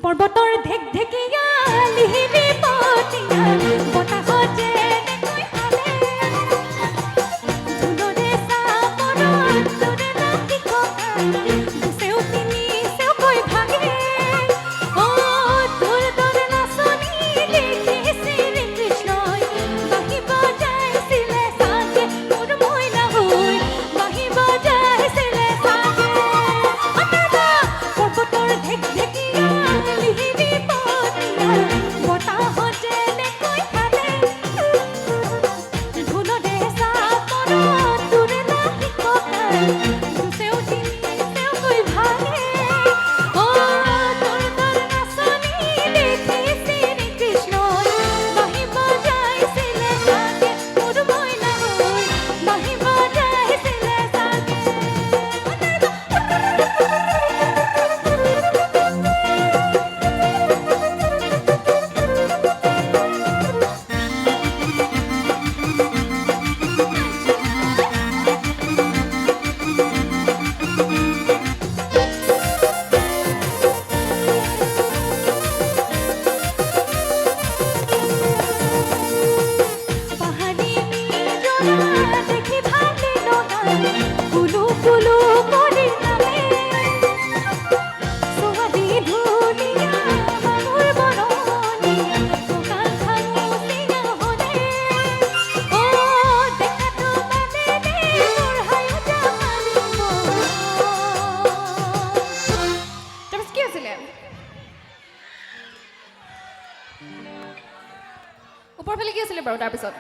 পৰ্বতৰ ঢেক ঢেকিয়া লিহিৰি পতিয়া বতাহত যেনেকৈ হালে ধুলৰে চাপৰত তোৰে নাকি ককাই চেও পিনি চেওকৈ ভাগে তোৰ দৰে নাচনি দেখি শ্ৰীকৃষ্ণই বাঁহী বজাইছিলে চাগে মোৰ মইনা হৈ বাঁহী বজাইছিলে চাগে পৰ্বতৰ ঢেক ঢেকিয়া লিহিৰি পতিয়া বতাহত যেনেকৈ হালে ধুলৰে চাপৰত তোৰে নাকি ককাই চেও পিনি চেওকৈ ভাগে তোৰ দৰে নাচনি দেখি শ্ৰীকৃষ্ণই বাঁহী বজাইছিলে চাগে মোৰ মইনা হৈ বাঁহী বজাইছিলে চাগে পাহাড়ি নিজৰা দেখি ভালে লগা কুলু কুলু কৰি নামে ছোৱালী ধুনীয়া বাবুৰ বৰণী কঁকাল খামুচিয়া হলে দেখাটো মানে মোৰ হায়ুতা মাৰিব তাৰপিছত কি আছিলে ওপৰফালে কি আছিলে বাৰু তাৰপিছত